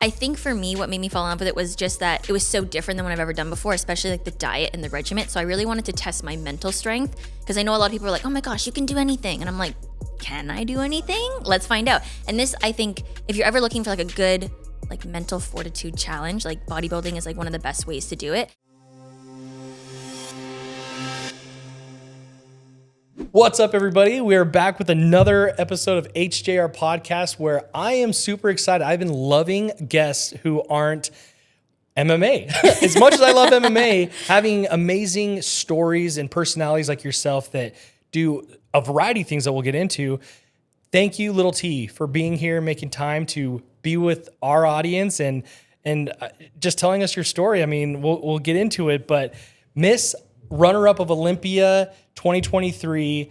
I think for me, what made me fall in love with it was just that it was so different than what I've ever done before, especially like the diet and the regimen. So I really wanted to test my mental strength because I know a lot of people are like, oh my gosh, you can do anything. And I'm like, can I do anything? Let's find out. And this, I think, if you're ever looking for like a good like mental fortitude challenge, like bodybuilding is like one of the best ways to do it. What's up, everybody? We are back with another episode of HJR Podcast where I am super excited. I've been loving guests who aren't MMA. As much as I love MMA, having amazing stories and personalities like yourself that do a variety of things that we'll get into. Thank you, Little T, for being here, making time to be with our audience and just telling us your story. I mean, we'll get into it, but Miss Runner-up of Olympia 2023,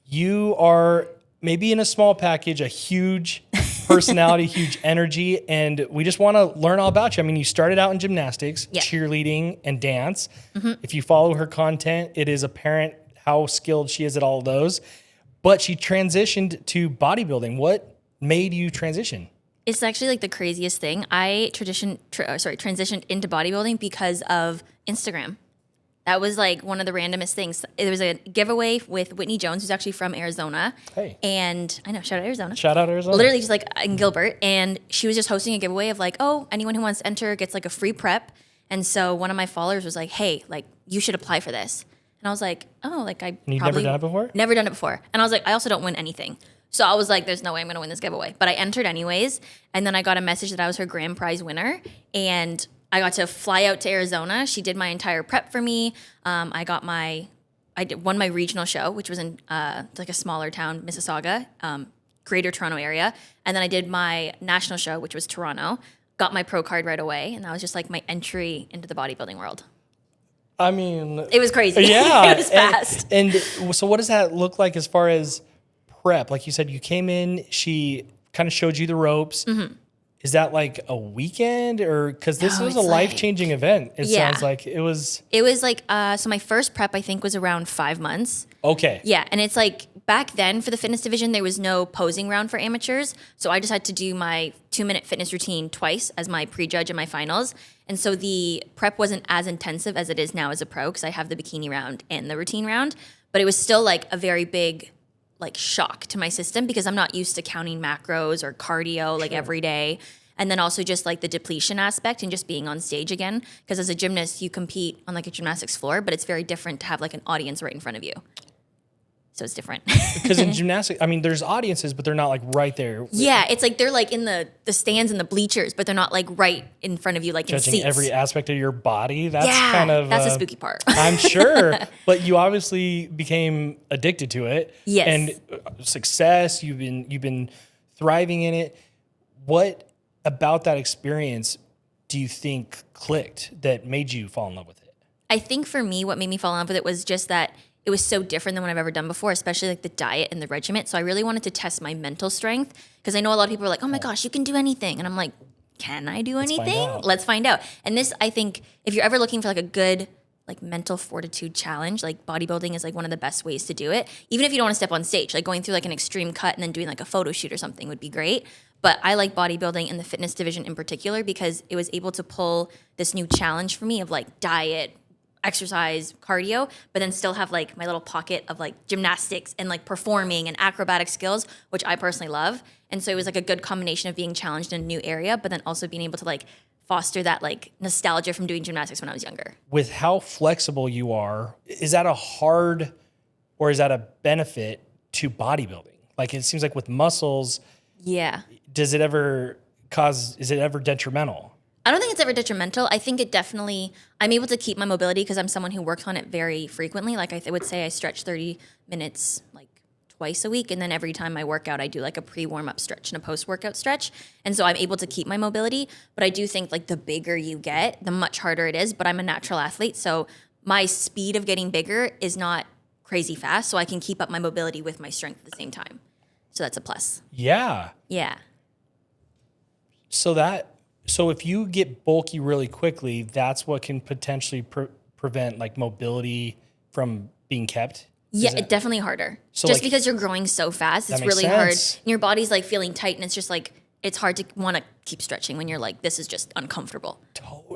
you are maybe in a small package, a huge personality, huge energy, and we just want to learn all about you. I mean, you started out in gymnastics, cheerleading, and dance. Mm-hmm. If you follow her content, it is apparent how skilled she is at all of those. But she transitioned to bodybuilding. What made you transition? It's actually like the craziest thing. I transitioned into bodybuilding because of Instagram. That was like one of the randomest things. There was a giveaway with Whitney Jones, who's actually from Arizona. Hey. And I know, shout out Arizona. Shout out Arizona. Literally just like in Gilbert. And she was just hosting a giveaway of like, oh, anyone who wants to enter gets like a free prep. And so one of my followers was like, hey, like you should apply for this. And I was like, oh, like You've never done it before? Never done it before. And I was like, I also don't win anything. So I was like, there's no way I'm going to win this giveaway. But I entered anyways. And then I got a message that I was her grand prize winner. And I got to fly out to Arizona. She did my entire prep for me. I won my regional show, which was in like a smaller town, Mississauga, Greater Toronto area. And then I did my national show, which was Toronto. Got my pro card right away. And that was just like my entry into the bodybuilding world. I mean, it was crazy. Yeah. It was fast. And so what does that look like as far as prep? Like you said, you came in, she kind of showed you the ropes. Mm-hmm. Is that like a weekend or because this was a life-changing event? It sounds like it was. It was like, so my first prep I think was around 5 months. Okay. Yeah. And it's like back then for the fitness division, there was no posing round for amateurs. So I just had to do my 2-minute fitness routine twice as my pre-judge and my finals. And so the prep wasn't as intensive as it is now as a pro because I have the bikini round and the routine round. But it was still like a very big like shock to my system because I'm not used to counting macros or cardio like every day. And then also just like the depletion aspect and just being on stage again. Because as a gymnast, you compete on like a gymnastics floor, but it's very different to have like an audience right in front of you. So it's different. Because in gymnastics, I mean, there's audiences, but they're not like right there. Yeah, it's like they're like in the stands and the bleachers, but they're not like right in front of you like judging in seats. Every aspect of your body. That's kind of that's the spooky part. I'm sure, but you obviously became addicted to it. Yes. And success, you've been thriving in it. What about that experience do you think clicked that made you fall in love with it? I think for me, what made me fall in love with it was just that it was so different than what I've ever done before, especially like the diet and the regimen. So I really wanted to test my mental strength because I know a lot of people are like, oh my gosh, you can do anything. And I'm like, can I do anything? Let's find out. And this, I think, if you're ever looking for like a good like mental fortitude challenge, like bodybuilding is like one of the best ways to do it. Even if you don't want to step on stage, like going through like an extreme cut and then doing like a photo shoot or something would be great. But I like bodybuilding and the fitness division in particular because it was able to pull this new challenge for me of like diet, exercise, cardio, but then still have like my little pocket of like gymnastics and like performing and acrobatic skills, which I personally love. And so it was like a good combination of being challenged in a new area, but then also being able to like foster that like nostalgia from doing gymnastics when I was younger. With how flexible you are, is that a hard or is that a benefit to bodybuilding? Like it seems like with muscles, is it ever detrimental? I don't think it's ever detrimental. I think it definitely, I'm able to keep my mobility because I'm someone who works on it very frequently. Like I would say I stretch 30 minutes like twice a week. And then every time I work out, I do like a pre-warm-up stretch and a post-workout stretch. And so I'm able to keep my mobility. But I do think like the bigger you get, the much harder it is. But I'm a natural athlete. So my speed of getting bigger is not crazy fast. So I can keep up my mobility with my strength at the same time. So that's a plus. Yeah. Yeah. So if you get bulky really quickly, that's what can potentially prevent like mobility from being kept? Yeah, it's definitely harder. So just like, because you're growing so fast, it's really hard. And your body's like feeling tight and it's just like it's hard to want to keep stretching when you're like, this is just uncomfortable.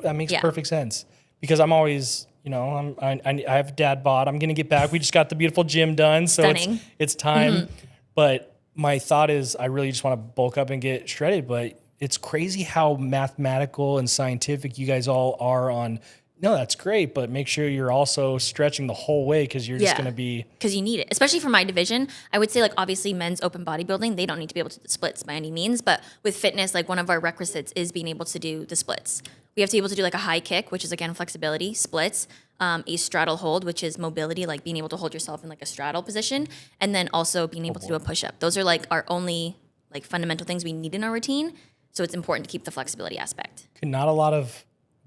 That makes perfect sense because I'm always, I have dad bod. I'm going to get back. We just got the beautiful gym done. So it's time. But my thought is I really just want to bulk up and get shredded. But it's crazy how mathematical and scientific you guys all are on. No, that's great, but make sure you're also stretching the whole way because you're just going to be... Because you need it. Especially for my division, I would say like obviously men's open bodybuilding, they don't need to be able to do the splits by any means, but with fitness, like one of our requisites is being able to do the splits. We have to be able to do like a high kick, which is again flexibility, splits, a straddle hold, which is mobility, like being able to hold yourself in like a straddle position, and then also being able to do a push-up. Those are like our only like fundamental things we need in our routine, so it's important to keep the flexibility aspect. Not a lot of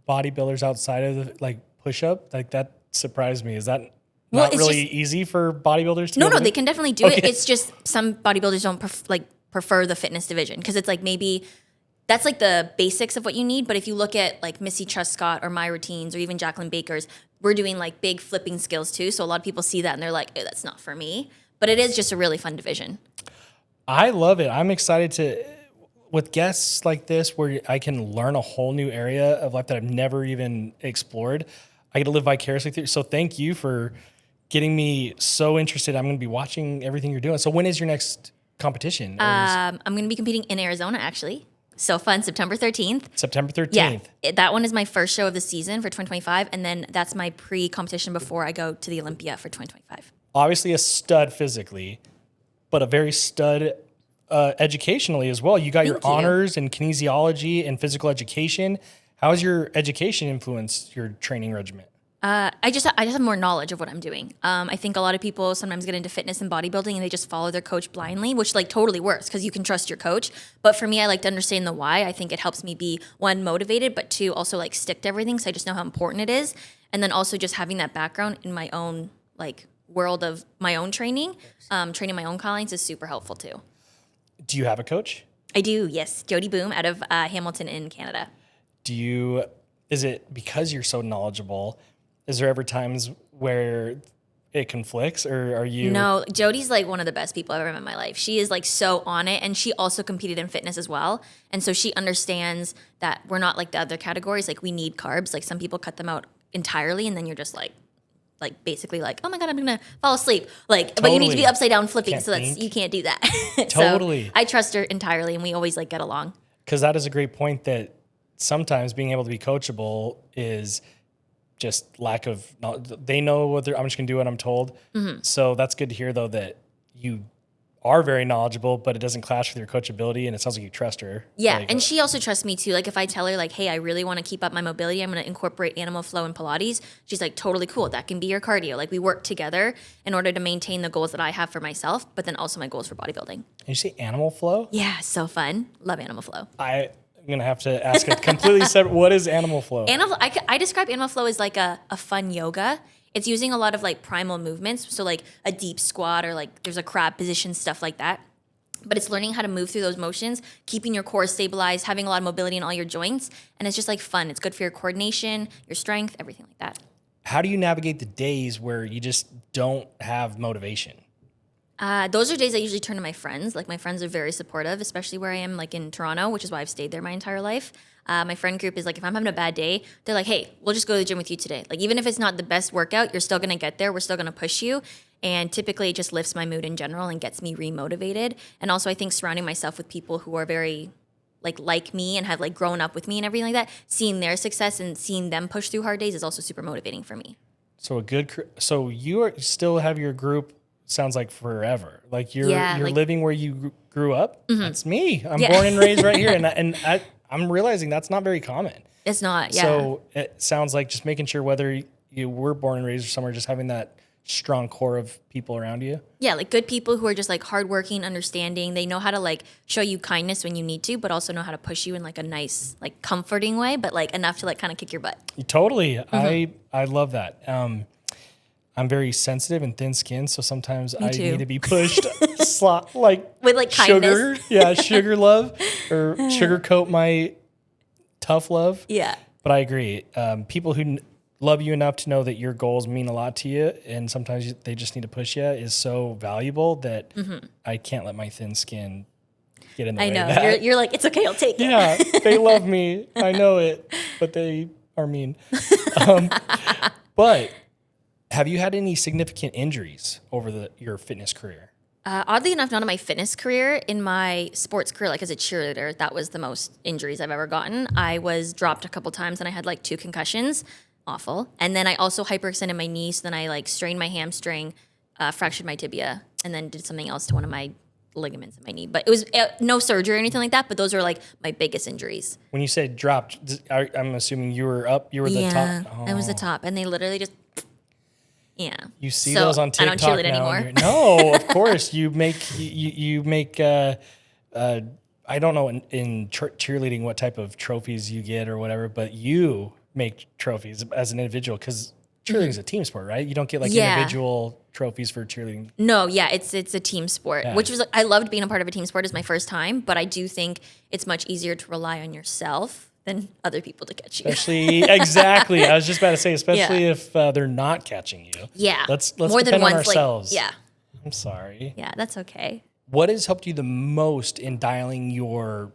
bodybuilders outside of the, like push-up, like that surprised me. Is that not really easy for bodybuilders to No, they can definitely do it. It's just some bodybuilders don't prefer the fitness division because it's like maybe that's like the basics of what you need. But if you look at like Missy Truscott or my routines or even Jacqueline Baker's, we're doing like big flipping skills too. So a lot of people see that and they're like, "Oh, that's not for me." But it is just a really fun division. I love it. I'm excited to... with guests like this, where I can learn a whole new area of life that I've never even explored, I get to live vicariously through. So thank you for getting me so interested. I'm going to be watching everything you're doing. So when is your next competition? I'm going to be competing in Arizona, actually. So fun, September 13th. September 13th. Yeah, that one is my first show of the season for 2025, and then that's my pre-competition before I go to the Olympia for 2025. Obviously a stud physically, but a very stud educationally as well. You got your honors in kinesiology and physical education. How has your education influenced your training regimen? I just have more knowledge of what I'm doing. I think a lot of people sometimes get into fitness and bodybuilding and they just follow their coach blindly, which like totally works because you can trust your coach. But for me, I like to understand the why. I think it helps me be one, motivated, but two, also like stick to everything. So I just know how important it is. And then also just having that background in my own like world of my own training, training my own clients is super helpful too. Do you have a coach? I do, yes. Jody Boom out of Hamilton in Canada. Is it because you're so knowledgeable, is there ever times where it conflicts or are you? No, Jody's like one of the best people I've ever met in my life. She is like so on it and she also competed in fitness as well. And so she understands that we're not like the other categories. Like we need carbs. Like some people cut them out entirely and then you're just like basically like, oh my God, I'm gonna fall asleep. Like, totally. But you need to be upside down flipping, so you can't do that. Totally. So I trust her entirely, and we always like get along. Because that is a great point that sometimes being able to be coachable is just lack of knowledge. They know what I'm just gonna do what I'm told. Mm-hmm. So that's good to hear though that you are very knowledgeable, but it doesn't clash with your coachability, and it sounds like you trust her. Yeah, like, and she also trusts me too. Like if I tell her like, hey, I really want to keep up my mobility, I'm going to incorporate animal flow and Pilates. She's like, totally cool. That can be your cardio. Like we work together in order to maintain the goals that I have for myself, but then also my goals for bodybuilding. And you say animal flow? Yeah, so fun. Love animal flow. I'm going to have to ask a completely separate, what is animal flow? I describe animal flow as like a fun yoga. It's using a lot of like primal movements. So like a deep squat or like there's a crab position, stuff like that. But it's learning how to move through those motions, keeping your core stabilized, having a lot of mobility in all your joints. And it's just like fun. It's good for your coordination, your strength, everything like that. How do you navigate the days where you just don't have motivation? Those are days I usually turn to my friends. Like my friends are very supportive, especially where I am like in Toronto, which is why I've stayed there my entire life. My friend group is like, if I'm having a bad day, they're like, hey, we'll just go to the gym with you today. Like even if it's not the best workout, you're still going to get there. We're still going to push you. And typically it just lifts my mood in general and gets me remotivated. And also I think surrounding myself with people who are very like me and have like grown up with me and everything like that, seeing their success and seeing them push through hard days is also super motivating for me. So you still have your group. Sounds like forever. Like you're living where you grew up. Mm-hmm. That's me. I'm born and raised right here, and I'm realizing that's not very common. It's not. Yeah. So it sounds like just making sure whether you were born and raised somewhere, just having that strong core of people around you. Yeah, like good people who are just like hardworking, understanding. They know how to like show you kindness when you need to, but also know how to push you in like a nice, like comforting way, but like enough to like kind of kick your butt. Totally. Mm-hmm. I love that. I'm very sensitive and thin-skinned, so sometimes I need to be pushed with like sugar. Kindness. Sugar love or sugarcoat my tough love. Yeah. But I agree. People who love you enough to know that your goals mean a lot to you and sometimes they just need to push you is so valuable that I can't let my thin skin get in the I way know. of that. You're like, it's okay, I'll take it. Yeah, they love me. I know it, but they are mean. But have you had any significant injuries over your fitness career? Oddly enough, not in my fitness career. In my sports career, like as a cheerleader, that was the most injuries I've ever gotten. I was dropped a couple times and I had like 2 concussions. Awful. And then I also hyperextended my knee. So then I like strained my hamstring, fractured my tibia, and then did something else to one of my ligaments in my knee. But it was no surgery or anything like that. But those are like my biggest injuries. When you say dropped, I'm assuming you were up, you were the top. Oh. I was the top. And they literally just, You see So, those on TikTok I don't cheerlead now. anymore. No, of course. You make I don't know in cheerleading what type of trophies you get or whatever, but you make trophies as an individual because cheerleading is a team sport, right? You don't get like individual trophies for cheerleading. No, it's a team sport, which was I loved being a part of a team sport. Is my first time, but I do think it's much easier to rely on yourself than other people to catch you. Especially, exactly. I was just about to say, especially if they're not catching you. Yeah, let's more depend than on once. ourselves. Like, I'm sorry. Yeah, that's okay. What has helped you the most in dialing your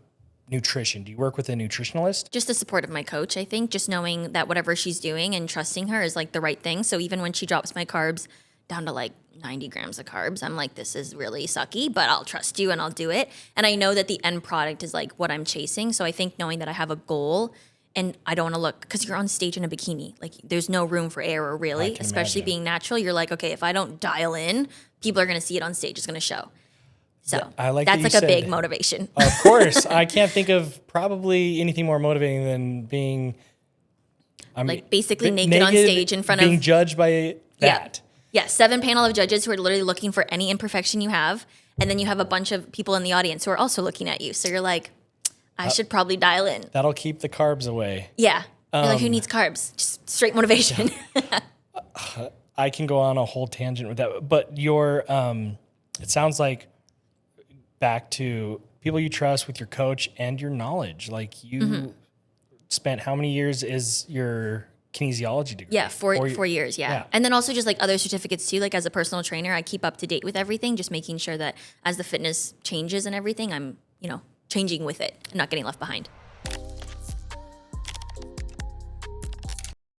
nutrition? Do you work with a nutritionalist? Just the support of my coach, I think. Just knowing that whatever she's doing and trusting her is like the right thing. So even when she drops my carbs down to like 90 grams of carbs, I'm like, this is really sucky, but I'll trust you and I'll do it. And I know that the end product is like what I'm chasing. So I think knowing that I have a goal and I don't want to look, because you're on stage in a bikini, like there's no room for error really, especially being natural. You're like, okay, if I don't dial in, people are going to see it on stage. It's going to show. So I like that's that like a big motivation. Of course. I can't think of probably anything more motivating than being like basically naked on stage in front of being judged by that. Yeah, 7 panel of judges who are literally looking for any imperfection you have. And then you have a bunch of people in the audience who are also looking at you. So you're like, I should probably dial in. That'll keep the carbs away. Yeah. You're like, who needs carbs? Just straight motivation. I can go on a whole tangent with that. But your, it sounds like back to people you trust with your coach and your knowledge. Like you spent how many years is your kinesiology degree? Yeah, 4 years, yeah. And then also just like other certificates too. Like as a personal trainer, I keep up to date with everything, just making sure that as the fitness changes and everything, I'm, changing with it and not getting left behind.